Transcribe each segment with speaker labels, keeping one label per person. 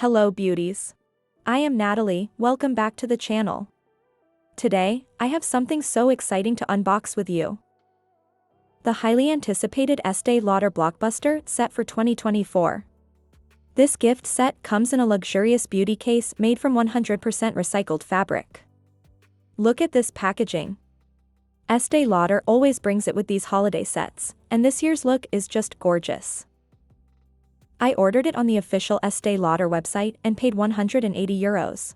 Speaker 1: Hello beauties. I am Natalie, welcome back to the channel. Today, I have something so exciting to unbox with you. The highly anticipated Estee Lauder Blockbuster set for 2024. This gift set comes in a luxurious beauty case made from 100% recycled fabric. Look at this packaging. Estee Lauder always brings it with these holiday sets, and this year's look is just gorgeous. I ordered it on the official Estee Lauder website and paid €180.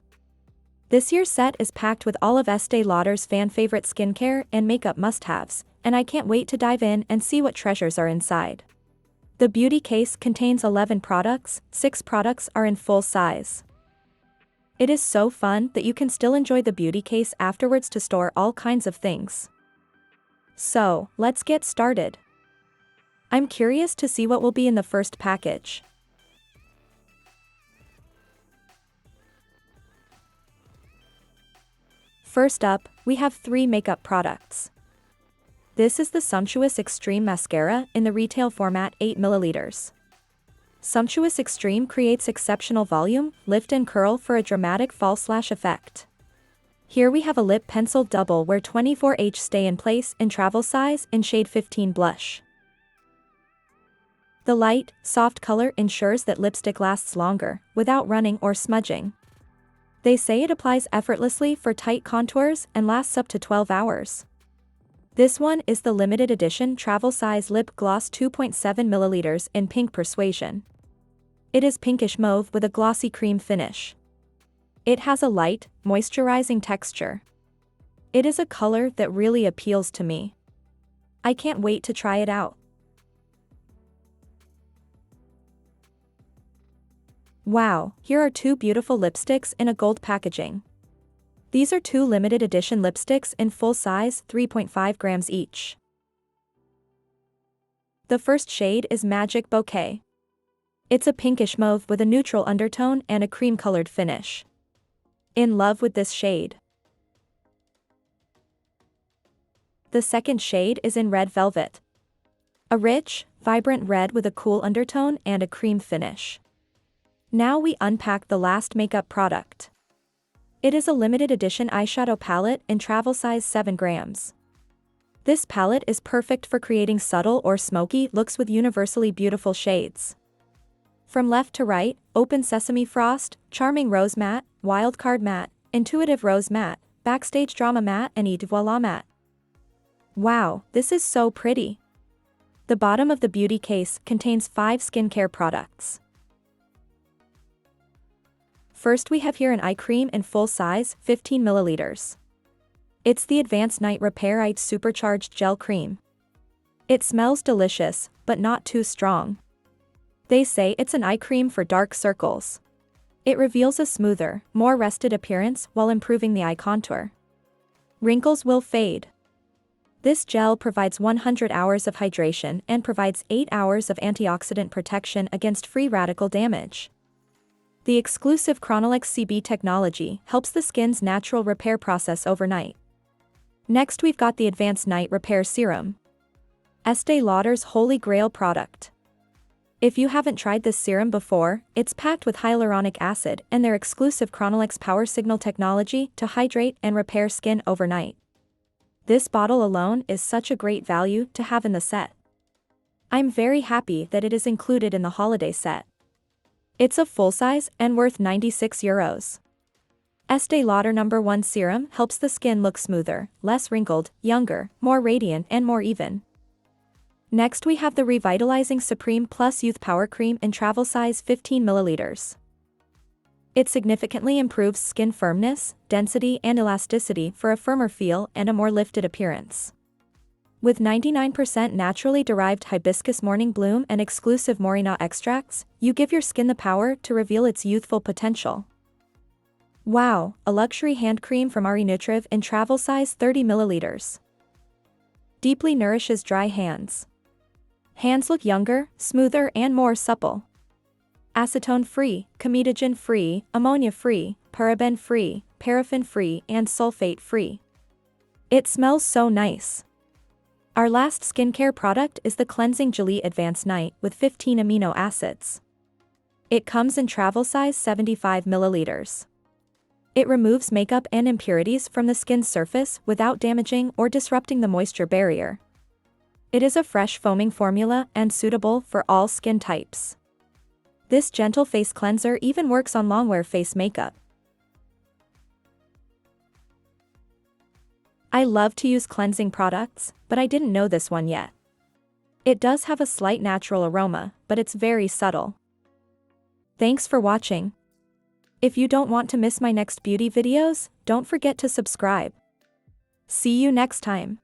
Speaker 1: This year's set is packed with all of Estee Lauder's fan-favorite skincare and makeup must-haves, and I can't wait to dive in and see what treasures are inside. The beauty case contains 11 products, 6 products are in full size. It is so fun that you can still enjoy the beauty case afterwards to store all kinds of things. So, let's get started. I'm curious to see what will be in the first package. First up, we have 3 makeup products. This is the Sumptuous Extreme Mascara in the retail format 8ml. Sumptuous Extreme creates exceptional volume, lift and curl for a dramatic fall-slash effect. Here we have a lip pencil double wear 24H stay in place in travel size in shade 15 blush. The light, soft color ensures that lipstick lasts longer, without running or smudging. They say it applies effortlessly for tight contours and lasts up to 12 hours. This one is the limited edition travel size lip gloss 2.7ml in pink persuasion. It is pinkish mauve with a glossy cream finish. It has a light, moisturizing texture. It is a color that really appeals to me. I can't wait to try it out. Wow, here are 2 beautiful lipsticks in a gold packaging. These are 2 limited edition lipsticks in full size, 3.5 grams each. The first shade is Magic Bouquet. It's a pinkish mauve with a neutral undertone and a cream-colored finish. In love with this shade. The second shade is in Red Velvet. A rich, vibrant red with a cool undertone and a cream finish. Now we unpack the last makeup product. It is a limited edition eyeshadow palette in travel size 7 grams. This palette is perfect for creating subtle or smoky looks with universally beautiful shades. From left to right, Open Sesame Frost, Charming Rose Matte, Wildcard Matte, Intuitive Rose Matte, Backstage Drama Matte and Et Voila Matte. Wow, this is so pretty. The bottom of the beauty case contains 5 skincare products. First we have here an eye cream in full size, 15ml. It's the Advanced Night Repair Eye Supercharged Gel Cream. It smells delicious, but not too strong. They say it's an eye cream for dark circles. It reveals a smoother, more rested appearance while improving the eye contour. Wrinkles will fade. This gel provides 100 hours of hydration and provides 8 hours of antioxidant protection against free radical damage. The exclusive Chronolux CB technology helps the skin's natural repair process overnight. Next we've got the Advanced Night Repair Serum. Estee Lauder's holy grail product. If you haven't tried this serum before, it's packed with hyaluronic acid and their exclusive Chronolux Power Signal technology to hydrate and repair skin overnight. This bottle alone is such a great value to have in the set. I'm very happy that it is included in the holiday set. It's a full size and worth €96. Estee Lauder No. 1 Serum helps the skin look smoother, less wrinkled, younger, more radiant and more even. Next we have the Revitalizing Supreme Plus Youth Power Cream in travel size 15ml. It significantly improves skin firmness, density and elasticity for a firmer feel and a more lifted appearance. With 99% naturally derived hibiscus morning bloom and exclusive Morina extracts, you give your skin the power to reveal its youthful potential. Wow, a luxury hand cream from Nutriv in travel size 30ml. Deeply nourishes dry hands. Hands look younger, smoother and more supple. Acetone-free, comedogene-free, ammonia-free, paraben-free, paraffin-free and sulfate-free. It smells so nice. Our last skincare product is the Cleansing Gelée Advanced Night with 15 amino acids. It comes in travel size 75 milliliters. It removes makeup and impurities from the skin's surface without damaging or disrupting the moisture barrier. It is a fresh foaming formula and suitable for all skin types. This gentle face cleanser even works on long-wear face makeup. I love to use cleansing products, but I didn't know this one yet. It does have a slight natural aroma, but it's very subtle. Thanks for watching. If you don't want to miss my next beauty videos, don't forget to subscribe. See you next time.